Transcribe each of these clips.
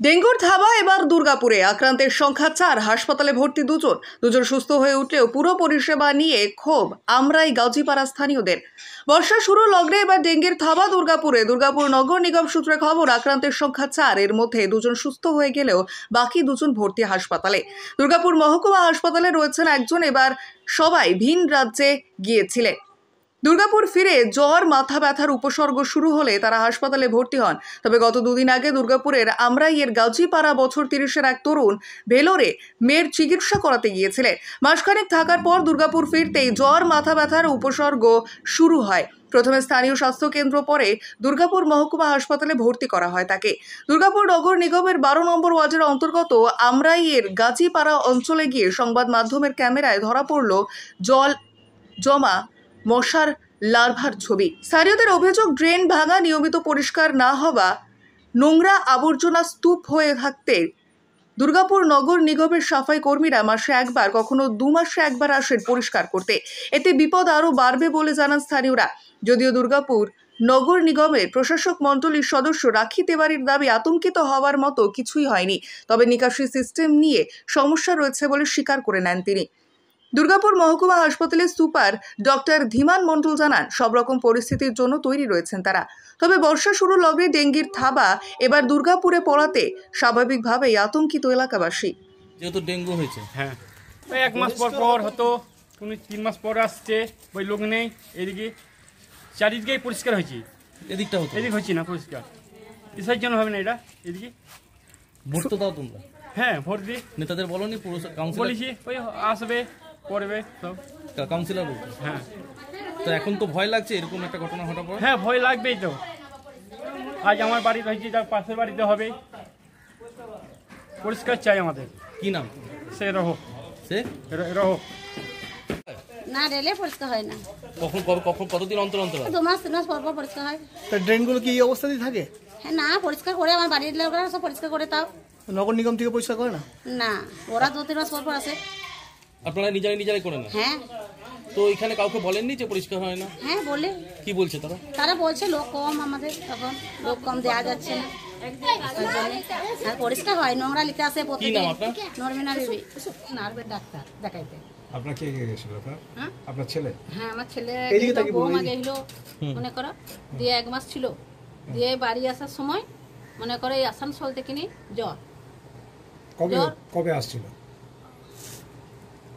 ডেঙ্গুর থাবা এবার দুর্গাপুরে আক্রান্তের সংখ্যা 4, হাসপাতালে ভর্তি দুজন সুস্থ হয়ে উঠলেও পুরো পরিষেবা নিয়ে ক্ষোভ আমরাই গাজীপাড়া স্থানীয়দের। বর্ষা শুরু লগ্নে এবার ডেঙ্গির থাবা দুর্গাপুরে। দুর্গাপুর নগর নিগম সূত্রে খবর, আক্রান্তের সংখ্যা 4, এর মধ্যে 2জন সুস্থ হয়ে গেলেও বাকি 2জন ভর্তি হাসপাতালে। দুর্গাপুর মহকুমা হাসপাতালে রয়েছেন 1জন। এবার সবাই ভিন রাজ্যে গিয়েছিলেন। দুর্গাপুর ফিরে জ্বর, মাথা ব্যথার উপসর্গ শুরু হলে তারা হাসপাতালে ভর্তি হন। তবে গত 2 দিন আগে দুর্গাপুরের আমরাইয়ের গাজীপাড়া বছর 30-এর এক তরুণ ভেলোরে মেয়ের চিকিৎসা করাতে গিয়েছিলেন। মাসখানেক থাকার পর দুর্গাপুর ফিরতেই জ্বর, মাথা ব্যথার উপসর্গ শুরু হয়। প্রথমে স্থানীয় স্বাস্থ্য কেন্দ্র, পরে দুর্গাপুর মহকুমা হাসপাতালে ভর্তি করা হয় তাকে। দুর্গাপুর নগর নিগমের 12 নম্বর ওয়ার্ডের অন্তর্গত আমরাইয়ের গাজীপাড়া অঞ্চলে গিয়ে সংবাদ মাধ্যমের ক্যামেরায় ধরা পড়ল জল জমা মশার লার্ভার ছবি। স্থানীয়দের অভিযোগ, ড্রেন ভাঙা, নিয়মিত পরিষ্কার না হওয়া, নোংরা আবর্জনা স্তূপ হয়ে থাকতে দুর্গাপুর নগর নিগমের সাফাই কর্মীরা মাসে একবার, কখনো 2 মাসে একবার আসেন পরিষ্কার করতে। এতে বিপদ আরও বাড়বে বলে জানান স্থানীয়রা। যদিও দুর্গাপুর নগর নিগমের প্রশাসক মণ্ডলীর সদস্য রাখি তেওয়ারির দাবি, আতঙ্কিত হওয়ার মতো কিছুই হয়নি, তবে নিকাশি সিস্টেম নিয়ে সমস্যা রয়েছে বলে স্বীকার করে নেন তিনি। দুর্গাপুর মহকুমা হাসপাতালের সুপার ডক্টর ধীমান মণ্ডল জানান, সব রকম পরিস্থিতির জন্য তৈরি রয়েছেন তারা। তবে বর্ষা শুরু লগ্নে ডেঙ্গির থাবা এবার দুর্গাপুরে পড়াতে স্বাভাবিকভাবেই আতঙ্কিত এলাকাবাসী। যেহেতু ডেঙ্গু হয়েছে, হ্যাঁ, ওই 1 মাস পর হতো, কোনো 3 মাস পর আসছে, ওই লোক নেই। এদিকে চারিদিকেই পরিষ্কার হয়েছে, এদিকটা হতো, এদিকে হচ্ছে না পরিষ্কার। কিসের জন্য হবে না এটা? এদিকে ভোট তো দাও তোমরা? হ্যাঁ, ভোট দিই। নেতাদের বলনি? কাউন্সিলর বলেছি, ওই আসবে করবে সব। কাউন্সিলর বলতে? হ্যাঁ। তো এখন তো ভয় লাগছে এরকম একটা ঘটনা ঘটার পর? হ্যাঁ, ভয় লাগবেই তো। আজ আমার বাড়িতে হয়েছে, তার পাশের বাড়িতে হবে। পরিষ্কার চাই আমাদের। কি নাম? সে রহো। সে রহো না, রেলে পরিষ্কার হয় না। কখন কতদিন অন্তর অন্তর? 2 মাস 3 মাস পর পর পরিষ্কার হয়। তা ড্রেনগুলো কি এই অবস্থাতেই থাকে? হ্যাঁ, না, পরিষ্কার করে আমার বাড়ির লোকরা সব পরিষ্কার করে। তাও নগর নিগম থেকে পরিষ্কার করে না? না, ওরা 2-3 মাস পর পর আসে। আপনারা নিজেরাই করে না? হ্যাঁ। তো এখানে কাউকে বলেননি যে পরিষ্কার হয় না? হ্যাঁ, বলে। কি বলছে তারা? তারা বলছে লোক কম, আমাদের তখন লোক কম দেওয়া যাচ্ছে না। আর পরিষ্কার হয়, নোংরা লিখে আসে কি প্রতিদিন। নাম আপনার? নরমিনা বিবি, নার্ভের ডাক্তার দেখাইতে। আপনার কে গেছিল? আপনার ছেলে? হ্যাঁ, আমার ছেলে বৌমা গেছিল, মনে করো, দিয়ে 1 মাস ছিল। দিয়ে বাড়ি আসার সময় মনে করো এই আসানসোল থেকে নিয়ে জ্বর। কবে আসছিল?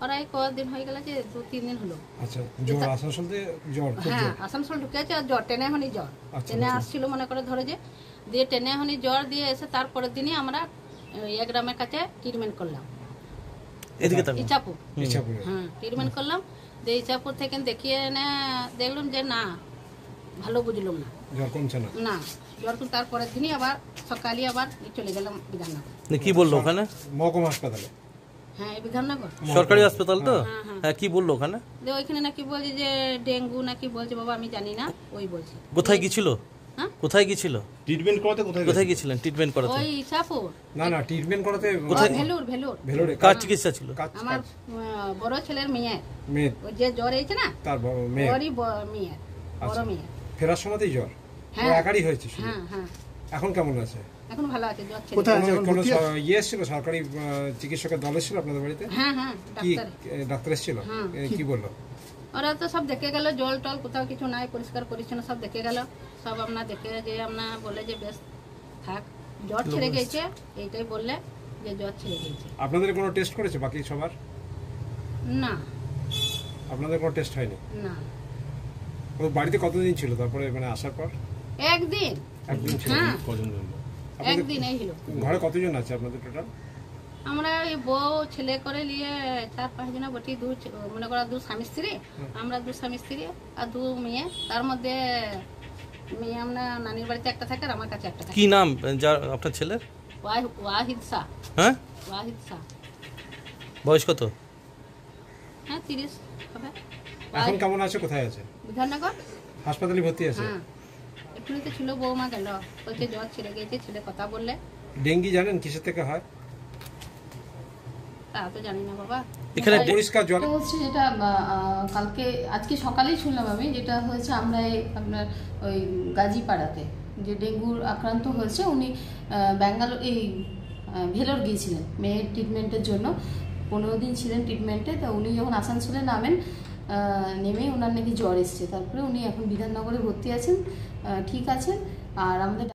ওরা এই কদিন হয়ে গেল, যে 2-3 দিন হলো। আচ্ছা, জ্বর আসানসোল থেকে জ্বর? হ্যাঁ, আসানসোল ঢুকেছে আর জ্বর, টেনে এখনই জ্বর। ট্রেনে আসছিল মনে করে, ধরে যে দিয়ে টেনে এখনই জ্বর দিয়ে এসে তারপরের দিনই আমরা এক গ্রামের কাছে ট্রিটমেন্ট করলাম। ইচাপুর। হ্যাঁ, ট্রিটমেন্ট করলাম। দিয়ে ইচাপুর থেকে দেখিয়ে এনে দেখলাম যে না, ভালো বুঝলাম না, জ্বর কমছে না। না, জ্বর তো তারপরের দিনই আবার সকালে আবার চলে গেলাম বিধাননগর। কি বললো ওখানে? মহকুমা হাসপাতালে? হ্যাঁ, বিধাননগর সরকারি হাসপাতাল তো? হ্যাঁ, কি বললো ওখানে? ওইখানে নাকি বলছে যে ডেঙ্গু নাকি বলছে, বাবা আমি জানি না, ওই বলছে। কোথায় গিয়েছিল? কোথায় গিয়েছিল ট্রিটমেন্ট করাতে? কোথায় গিয়েছিলেন ট্রিটমেন্ট করাতে? ওই ইসাপুর। না, ট্রিটমেন্ট করাতে কোথায়? ভেলোর। কার চিকিৎসা ছিল? আমার বড় ছেলের মেয়ে, ওই যে জ্বর হয়েছে না, তার মেয়ে, ওরই মেয়ে, বড় মেয়ে। ফেরার সময়তেই জ্বর? হ্যাঁ, একারই হয়েছে? হ্যাঁ হ্যাঁ। এখন কেমন আছে? এখন ভালো আছে, জ্বর ছেড়ে। কোথায় আছে? কোনো ইয়ে এসেছিল, সরকারি চিকিৎসকের দল এসেছিল আপনাদের বাড়িতে? হ্যাঁ হ্যাঁ, কি ডাক্তার। ডাক্তার এসেছিল? কি বললো? ওরা তো সব দেখে গেল, জল টল কোথাও কিছু নাই, পরিষ্কার পরিচ্ছন্ন সব দেখে গেল। সব আমরা দেখে যে আমরা বলে যে বেশ থাক, জ্বর ছেড়ে গেছে, এইটাই বললে যে জ্বর ছেড়ে গেছে। আপনাদের কোনো টেস্ট করেছে বাকি সবার? না, আপনাদের কোনো টেস্ট হয়নি? না। ও বাড়িতে কতদিন ছিল তারপরে, মানে আসার পর? একদিন। ছিল? হ্যাঁ, কজন? একদিন এই হলো। ঘরে কতজন আছে আপনাদের টোটাল? আমরা এই বউ ছেলে করে নিয়ে 4-5 জন বটি, মনে করো 2 স্বামী স্ত্রী, আমরা 2 স্বামী স্ত্রী আর 2 মেয়ে। তার মধ্যে মেয়ে আমরা নানির বাড়িতে একটা থাকে আর আমার কাছে একটা থাকে। কি নাম আপনার ছেলের? ওয়াহিদ শাহ। হ্যাঁ, ওয়াহিদ শাহ। বয়স কত? হ্যাঁ, 30 হবে। এখন কেমন আছে? কোথায় আছে? বিধাননগর হাসপাতালে ভর্তি আছে? হ্যাঁ, এখানে তো ছিল, বৌমা গেল, বলছে জ্বর ছেড়ে গেছে। ছেলে কথা বললে। ডেঙ্গি জানেন কিসের থেকে হয়? তা তো জানি না বাবা। এখানে পরিষ্কার জল হচ্ছে, যেটা আজকে সকালেই শুনলাম আমি, যেটা হয়েছে আমরা আপনার ওই গাজীপাড়াতে যে ডেঙ্গুর আক্রান্ত হয়েছে, উনি ব্যাঙ্গালোর ভেলোর গিয়েছিলেন মেয়ের ট্রিটমেন্টের জন্য। 15 দিন ছিলেন ট্রিটমেন্টে। তো উনি যখন আসানসোলে নামেন, নেমেই ওনার নাকি জ্বর এসছে। তারপরে উনি এখন বিধাননগরে ভর্তি আছেন, ঠিক আছেন। আর আমাদের